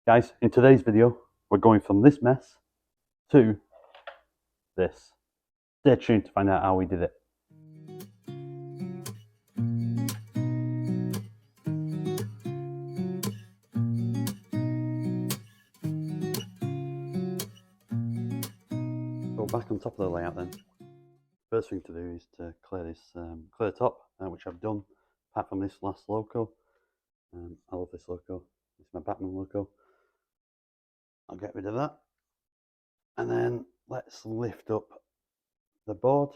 Guys, in today's video, we're going from this mess to this. Stay tuned to find out how we did it. So back on top of the layout then. First thing to do is to clear this clear top, which I've done, apart from this last logo. I love this logo. It's my Batman logo. I'll get rid of that. And then let's lift up the board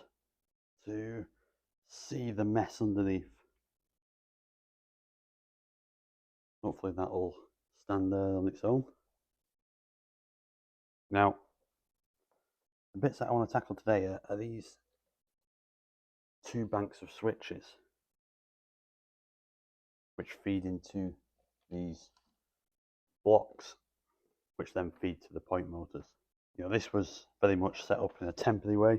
to see the mess underneath. Hopefully that'll stand there on its own. Now, the bits that I want to tackle today are these two banks of switches, which feed into these blocks, which then feed to the point motors. You know, this was very much set up in a temporary way.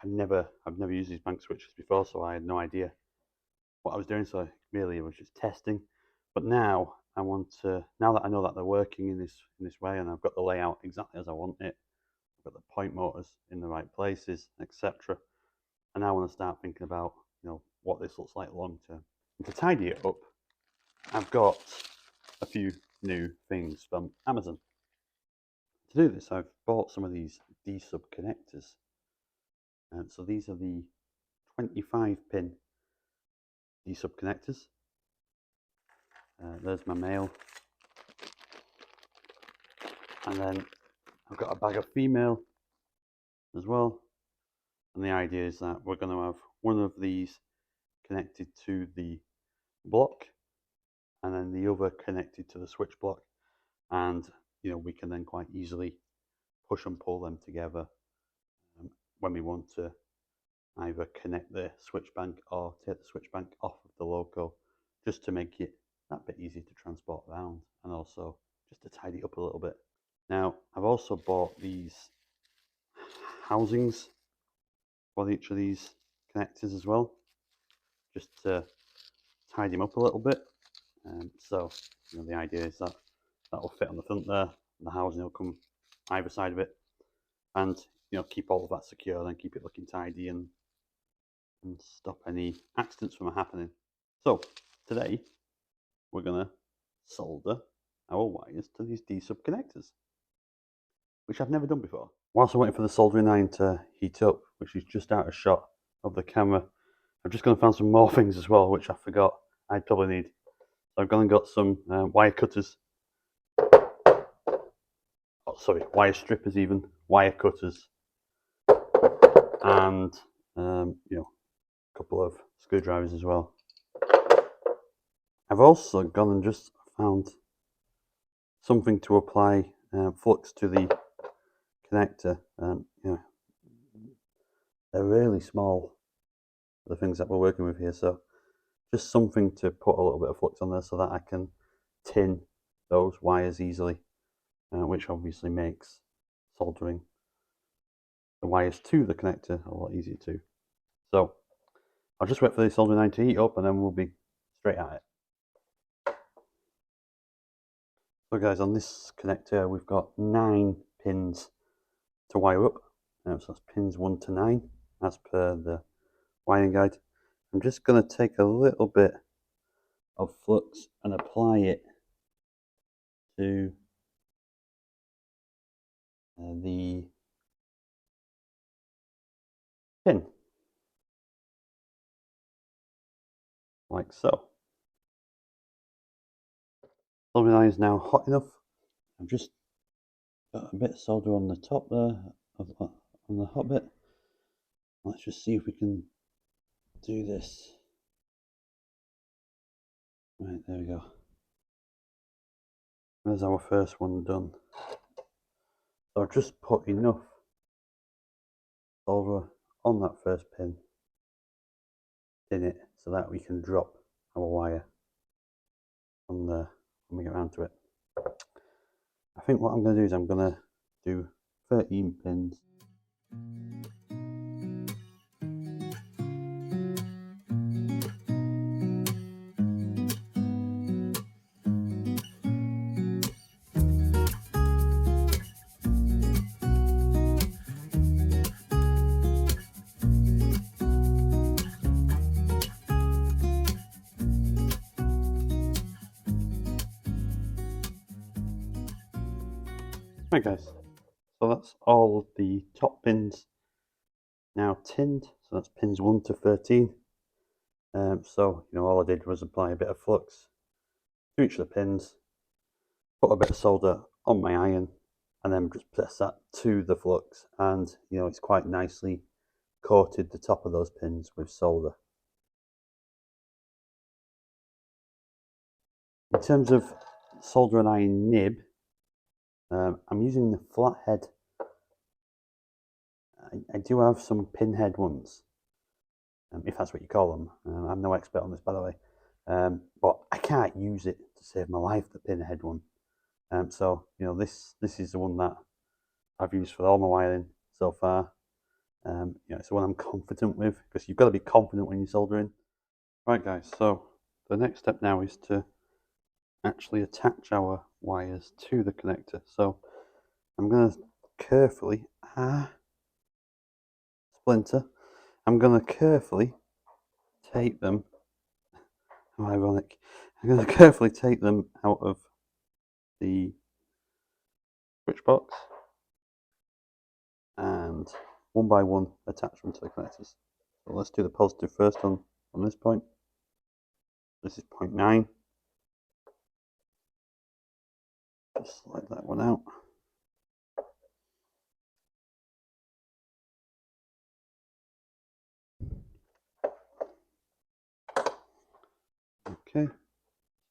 I've never used these bank switches before, so I had no idea what I was doing. So really, it was just testing. But now now that I know that they're working in this way, and I've got the layout exactly as I want it, I've got the point motors in the right places, etc. And now I want to start thinking about, you know, what this looks like long term. And to tidy it up, I've got a few new things from Amazon. To do this, I've bought some of these D-sub connectors. So these are the 25-pin D-sub connectors. There's my male. And then I've got a bag of female as well. And the idea is that we're going to have one of these connected to the block, and then the other connected to the switch block. And, you know, we can then quite easily push and pull them together when we want to either connect the switch bank or take the switch bank off of the logo, just to make it that bit easier to transport around, and also just to tidy it up a little bit. Now, I've also bought these housings for each of these connectors as well, just to tidy them up a little bit. So, you know, the idea is that that'll fit on the front there, and the housing will come either side of it, and, you know, keep all of that secure, and keep it looking tidy, and stop any accidents from happening. So today we're gonna solder our wires to these D-sub connectors, which I've never done before. Whilst I'm waiting for the soldering iron to heat up, which is just out of shot of the camera, I'm just going to find some more things as well, which I forgot I'd probably need. So I've gone and got some wire cutters. Oh, sorry, wire strippers even, wire cutters, and you know, a couple of screwdrivers as well. I've also gone and just found something to apply flux to the connector. You know, they're really small, the things that we're working with here, so just something to put a little bit of flux on there so that I can tin those wires easily, which obviously makes soldering the wires to the connector a lot easier too. So I'll just wait for the soldering iron to heat up, and then we'll be straight at it. So guys, on this connector we've got 9 pins to wire up. So that's pins 1 to 9 as per the wiring guide. I'm just going to take a little bit of flux and apply it to the pin, like so. Soldering iron is now hot enough. I've just got a bit of solder on the top there, on the hot bit. Let's just see if we can do this. Right, there we go. There's our first one done. So I've just put enough solder on that first pin in it so that we can drop our wire on there when we get around to it. I think what I'm going to do is I'm going to do 13 pins. Right guys, so that's all of the top pins now tinned, so that's pins 1 to 13. So, all I did was apply a bit of flux to each of the pins, put a bit of solder on my iron, and then just press that to the flux, and it's quite nicely coated the top of those pins with solder. In terms of solder and iron nib, I'm using the flathead. I do have some pinhead ones, if that's what you call them. I'm no expert on this, by the way, but I can't use it to save my life, the pinhead one. So this is the one that I've used for all my wiring so far. It's the one I'm confident with, because you've got to be confident when you're soldering. Right guys, so the next step now is to actually attach our wires to the connector. So I'm going to carefully splinter. I'm going to carefully take them. How ironic! I'm going to carefully take them out of the switch box and one by one attach them to the connectors. So let's do the positive first on this point. This is point 9. Just slide that one out. Okay,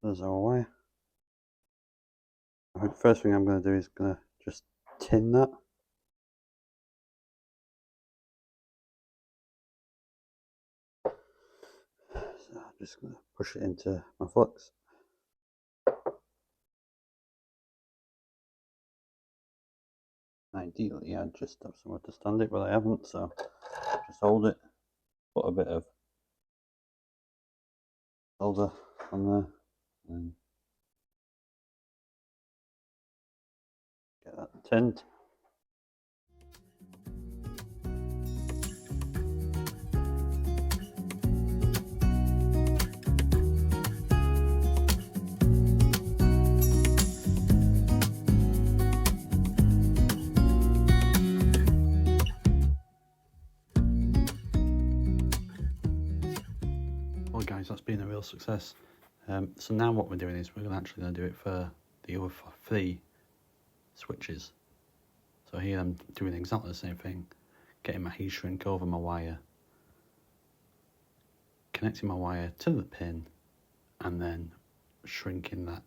there's our wire. I think the first thing I'm going to do is going to just tin that. So I'm just going to push it into my flux. Ideally, I'd just have somewhere to stand it, but I haven't, so just hold it, put a bit of solder on there, and get that tinned. Well guys, that's been a real success. So now what we're doing is we're actually going to do it for the other 3 switches. So here I'm doing exactly the same thing, getting my heat shrink over my wire, connecting my wire to the pin, and then shrinking that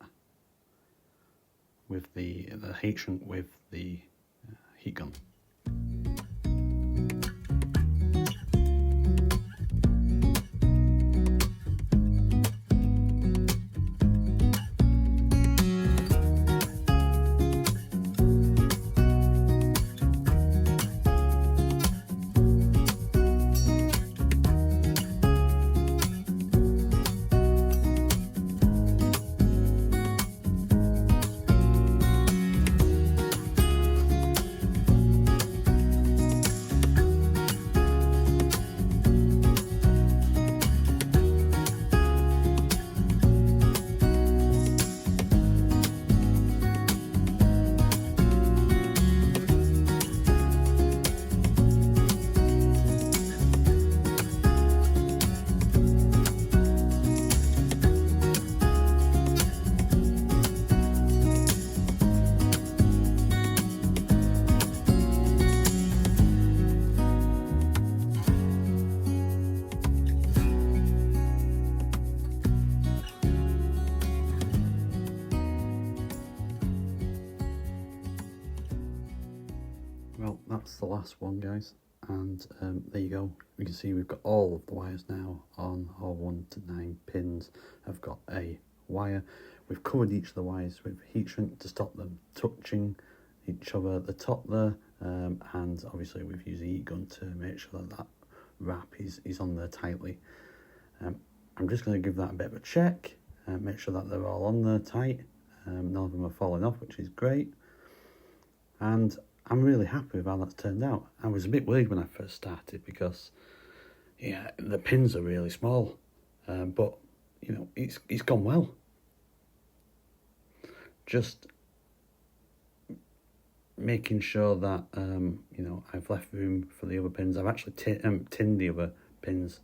with the heat shrink with the heat gun. Well, that's the last one, guys, and there you go. You can see we've got all of the wires now on our 1 to 9 pins. I've got a wire. We've covered each of the wires with heat shrink to stop them touching each other at the top there, and obviously we've used a heat gun to make sure that that wrap is on there tightly. I'm just going to give that a bit of a check, make sure that they're all on there tight. None of them are falling off, which is great, and I'm really happy with how that's turned out. I was a bit worried when I first started because, yeah, the pins are really small, but it's gone well. Just making sure that you know, I've left room for the other pins. I've actually tinned the other pins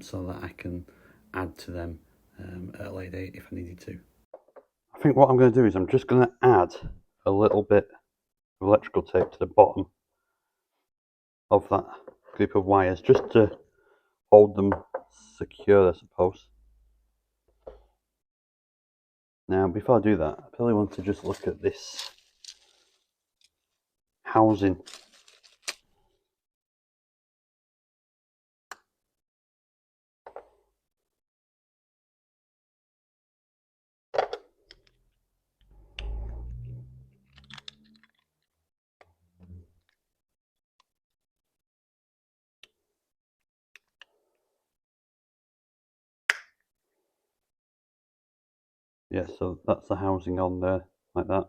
so that I can add to them at a later date if I needed to. I think what I'm going to do is I'm just going to add a little bit of electrical tape to the bottom of that group of wires just to hold them secure, I suppose. Now, before I do that, I really want to just look at this housing. Yeah, so that's the housing on there, like that.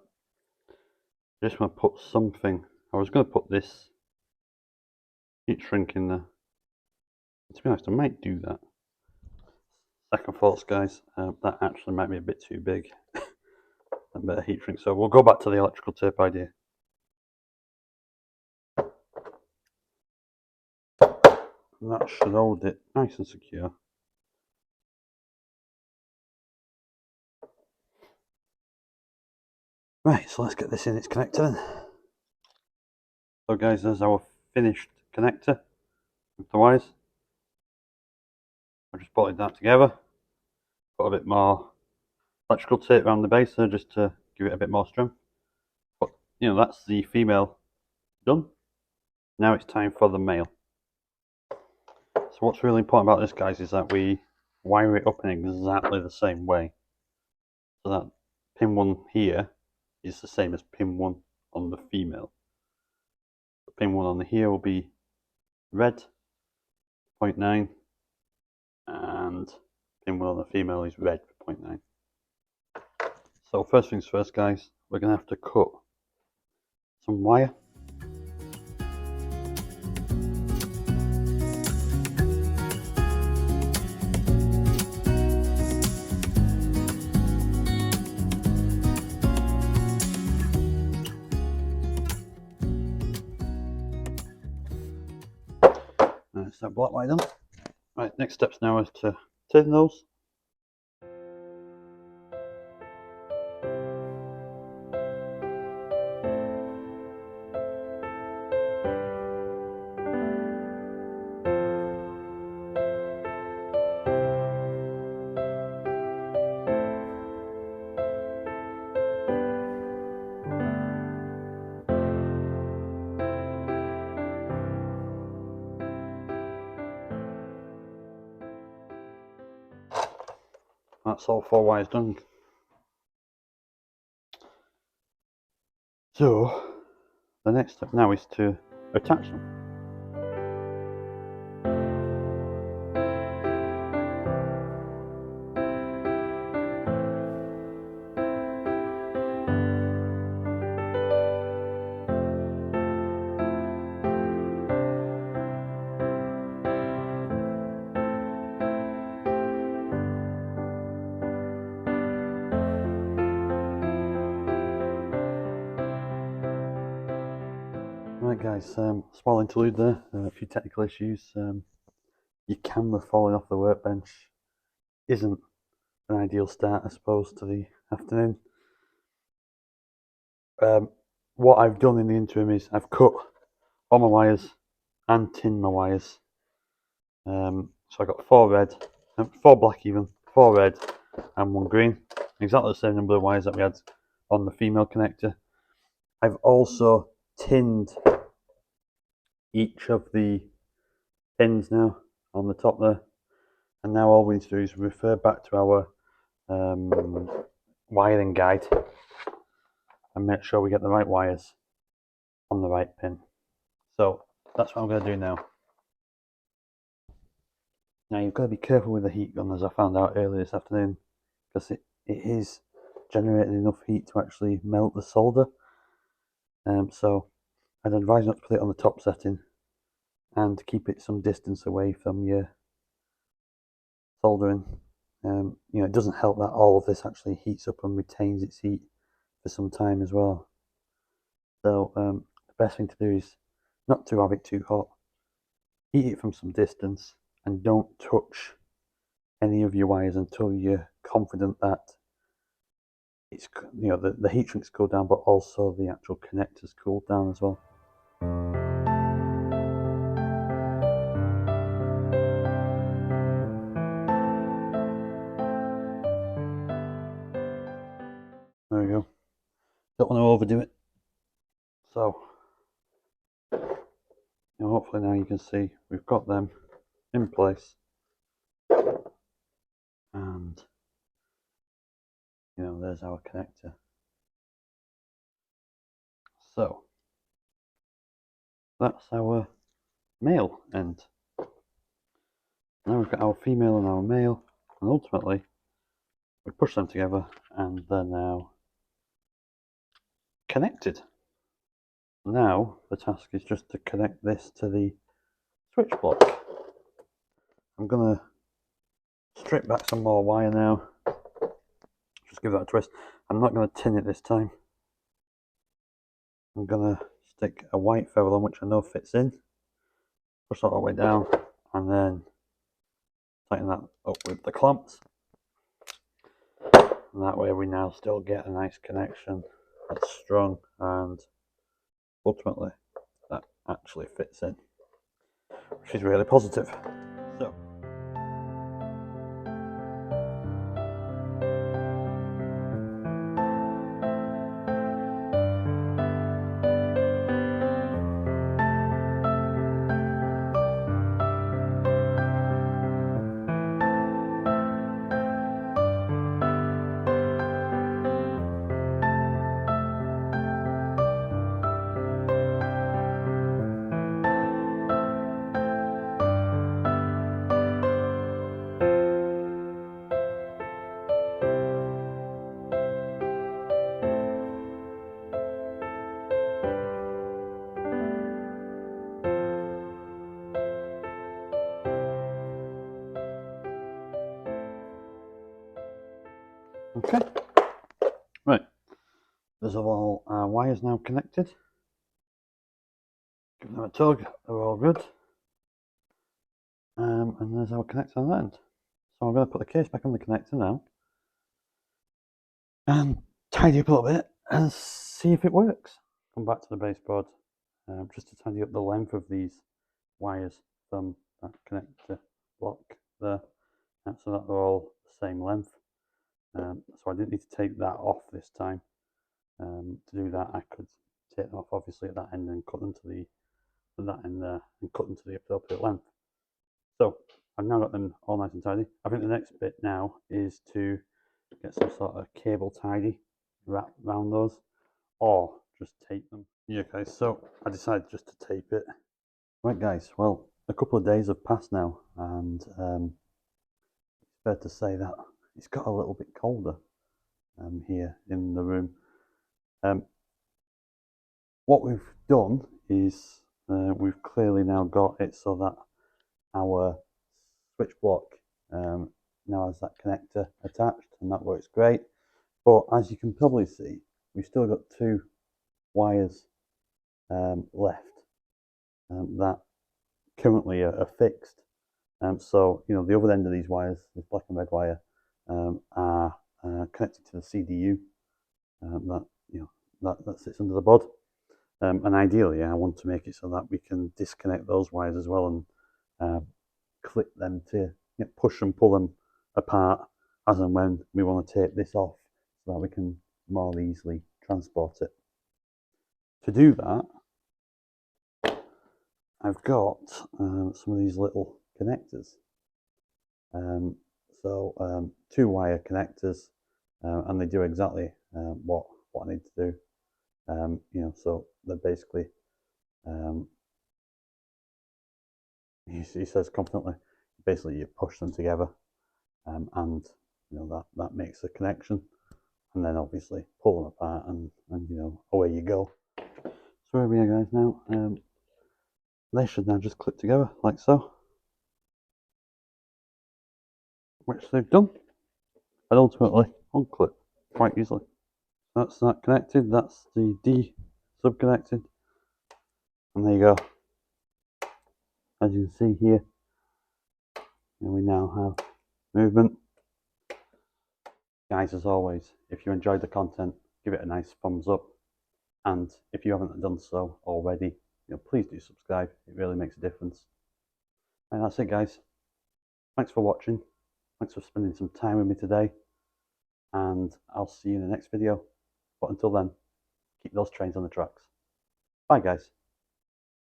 I just want to put something. I was going to put this heat shrink in there. To be honest, I might do that. Second thoughts, guys. That actually might be a bit too big. A bit of heat shrink. So we'll go back to the electrical tape idea. And that should hold it nice and secure. Right, so let's get this in its connector then. So guys, there's our finished connector with the wires. I've just bolted that together. Put a bit more electrical tape around the base there just to give it a bit more strength. But, you know, that's the female done. Now it's time for the male. So what's really important about this, guys, is that we wire it up in exactly the same way. So that pin 1 here is the same as pin 1 on the female. The pin 1 on the here will be red, 0.9, and pin 1 on the female is red, 0.9. So first things first, guys, we're going to have to cut some wire. That's that black wire done. Right, next steps now is to tin those. That's all 4 wires done. So the next step now is to attach them. Right guys, small interlude there, a few technical issues. Your camera falling off the workbench isn't an ideal start, I suppose, to the afternoon. What I've done in the interim is I've cut all my wires and tinned my wires. So I got 4 red, 4 black even, 4 red and 1 green. Exactly the same number of wires that we had on the female connector. I've also tinned each of the pins now on the top there, and now all we need to do is refer back to our wiring guide and make sure we get the right wires on the right pin. So that's what I'm going to do now. Now you've got to be careful with the heat gun, as I found out earlier this afternoon, because it is generating enough heat to actually melt the solder. So I'd advise not to put it on the top setting and keep it some distance away from your soldering. You know, it doesn't help that all of this actually heats up and retains its heat for some time as well. So the best thing to do is not to have it too hot. Heat it from some distance and don't touch any of your wires until you're confident that it's, you know, the heat shrink's cooled down, but also the actual connectors cooled down as well. There we go. Don't want to overdo it. So, you know, hopefully now you can see we've got them in place, and you know, there's our connector. So that's our male end. Now we've got our female and our male, and ultimately we push them together and they're now connected. Now the task is just to connect this to the switch block. I'm going to strip back some more wire now, just give that a twist. I'm not going to tin it this time. I'm going to stick a white ferrule on, which I know fits in, push that all the way down, and then tighten that up with the clamps. And that way we now still get a nice connection that's strong, and ultimately that actually fits in, which is really positive. So okay, right, there's all our wires now connected. Give them a tug, they're all good. And there's our connector on the end. So I'm going to put the case back on the connector now and tidy up a little bit and see if it works. Come back to the baseboard just to tidy up the length of these wires from that connector block there, so that they're all the same length. So I didn't need to take that off this time. To do that, I could take them off obviously at that end and cut them to that end there and cut them to the appropriate length. So I've now got them all nice and tidy. I think the next bit now is to get some sort of cable tidy wrap around those, or just tape them. Yeah, guys, so I decided just to tape it. Right, guys, well, a couple of days have passed now, and it's fair to say that it's got a little bit colder here in the room. What we've done is we've clearly now got it so that our switch block now has that connector attached, and that works great. But as you can probably see, we've still got two wires left that currently are fixed. So you know, the other end of these wires, this black and red wire, are connected to the CDU that, you know, that sits under the board. And ideally, I want to make it so that we can disconnect those wires as well and clip them to, you know, push and pull them apart as and when we want to take this off, so that we can more easily transport it. To do that, I've got some of these little connectors. So 2-wire connectors, and they do exactly what I need to do. You know, so they're basically, he says confidently, basically you push them together, and you know that makes a connection, and then obviously pull them apart, and you know, away you go. So where we are, guys, now. They should now just clip together like so, which they've done, and ultimately unclip quite easily. That's that connected. That's the D subconnected, and there you go. As you can see here, we now have movement. Guys, as always, if you enjoyed the content, give it a nice thumbs up, and if you haven't done so already, please do subscribe. It really makes a difference. And that's it, guys. Thanks for watching. Thanks for spending some time with me today, and I'll see you in the next video. But until then, keep those trains on the tracks. Bye, guys.